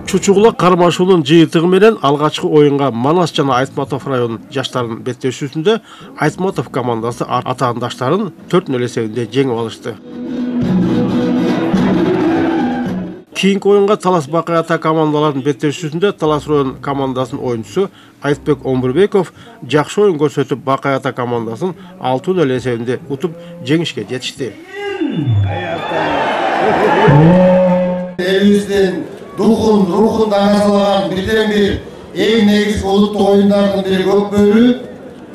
Чучугула кармашуунун жыйынтыгы менен алгачкы оюнга Манас жана Айтматов районунун жаштарынын беттешүүсүндө Айтматов командасы атаандаштарын 4-0 эсебинде жеңип алышты. Кийинки оюнга Талас Бакай ата командаларынын беттешүүсүндө Талас район командасынын оюнчусу Айтбек Омурбеков жакшы оюн көрсөтүп Бакай ата командасын 6-0 эсебинде утуп жеңишке жетишти. Элибиздин рухун даңазалаган бирден-бир эң негизги улуттук оюндардын бири көкбөрү.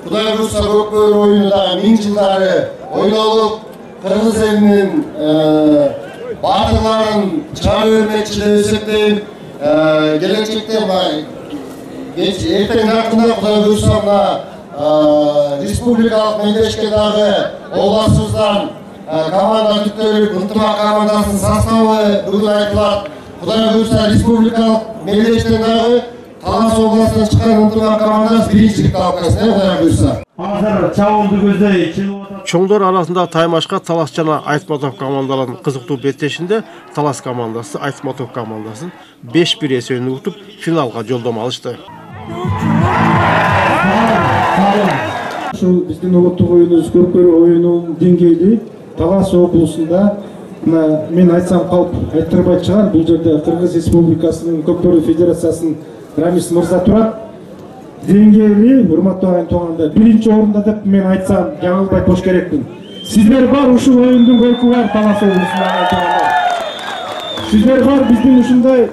Кудай буйрса көкбөрү оюну дагы 1000 жылдары ойнолуп, кыргыз элинин батырларын чыгарып бермекчи деп эсептейм. Келечекте эртең жакында Кудай буйрса мына республикалык мелдешке дагы областыбыздан команда түптөлүп, ынтымак командасынын составы бүгүн айтылат. Кудай буйрса республикалык мелдештен дагы Талас областынан чыккан ынтымак командасы биринчиликти алып келсин, Кудай буйрса. Азыр чабуулду көздөй Чоңдор арасында таймашка Талас жана Айтматов командаларынын кызыктуу беттешинде Талас командасы Айтматов командасын 5-1 эсебинде утуп финалга жолдомо алышты. Ушул биздин улуттук оюнубуз көкбөрү оюнунун деңгээли Талас облусунда мен айтсам калп айттырбай чыгар. Бул жерде Кыргыз Республикасынын Көкбөрү Федерациясынын Рамис мырза турат. Деңгээли урматтуу агайын туугандар, биринчи орунда деп мен айтсам жаңылбай кош керекмин. Сиздер бар ушул оюндун көркү бар Талас облусунда туугандар. Сиздер бар биздин ушундай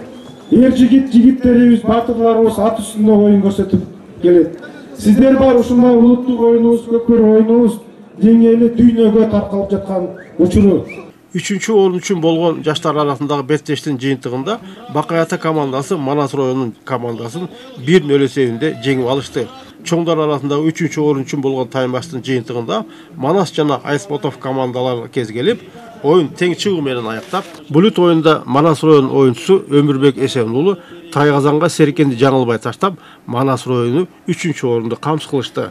жигиттерибиз, батырларыбыз ат үстүндө оюн көрсөтүп келет. Сиздер бар ушундай улуттук оюнубуз, көкбөрү оюнубуз деңгээли дүйнөгө таркалып жаткан учуру. 3-чү орун үчүн болгон жаштар арасындагы беттештин жыйынтыгында Бакай ата командасы Манас районунун командасын 1-0 эсебинде жеңип алышты. Чоңдор арасындагы 3-чү орун үчүн болгон таймаштын жыйынтыгында Манас жана Айтматов командалары кезгелип, оюн тең чыгуу менен аяктап, булут оюнда Манас районунун оюнчусу Өмүрбек Эсен уулу Тайгазанга Серкенди жаңылбай таштап, Манас району 3-чү орунду камсыз кылышты.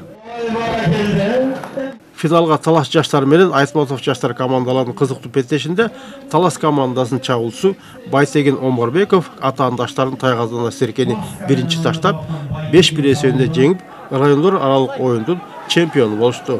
Финалга Талас жаштары менен Айтматов жаштар командаларынын кызыктуу беттешинде Талас командасынын чабуулчусу Байтеген Омурбеков атаандаштарын Тайгазана Серкени биринчи таштап 5-1 эсебинде жеңип, райондор аралык оюндун чемпиону болушту.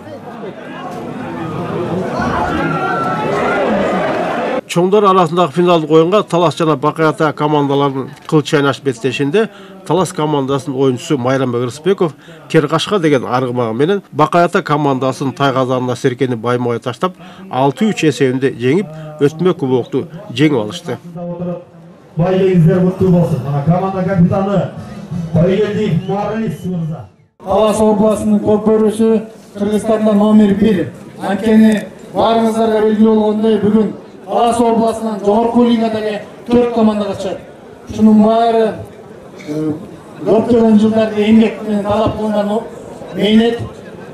Чоңдор арасындагы финалдык оюнга Талас жана Бакай ата командаларынын кыл чайнаш беттешинде Талас командасынын оюнчусу Майрамбек Рыспеков Керкашка деген аргымагы менен Бакай ата командасынын Тайгазанына Серкени баймай таштап 6-3 эсебинде жеңип, өтмө кубокту жеңип алышты. Байлыгыңыздар куттуу болсун. Команда капитаны Байгелдиев Муаралис мырза. Талас областынын көкбөрүсү Кыргызстанда номер 1. Анткени баарыңыздарга белгилүү болгондой, бүгүн Талас областынан жогорку лигадагы 4 команда катышат. Ушунун баары көптөгөн жылдарды эмгек менен талап кылынган мээнет,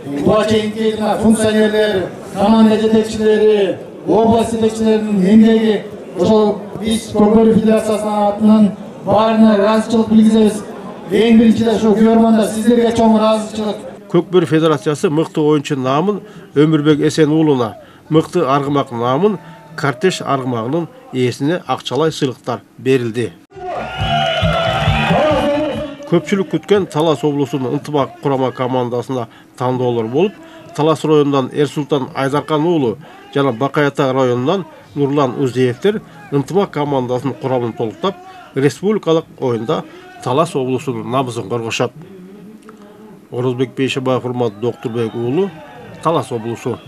буга чейинки функционерлер, команда жетекчилери, область жетекчилеринин эмгеги, ошол биз Көкбөрү Федерациясынын атынан баарына ыраазычылык билгизебиз. Эң биринчиден ошо көрмандар сиздерге чоң ыраазычылык. Көкбөрү Федерациясы мыкты оюнчу наамын Өмүрбек Эсен уулуна, мыкты аргымак наамын Картеш аргымагынын ээсине акчалай сыйлыктар берилди. Көпчүлүк күткөн Талас облусунун ынтымак курама командасына тандоолор болуп, Талас районунан Эрсултан Айдаркан уулу жана Бакай ата районунан Нурлан Узеевтер ынтымак командасынын курамын толуктап, республикалык оюнда Талас облусунун намысын коргошот. Орозбек Бейшебаев Урмат Доктурбек уулу, Талас облусу.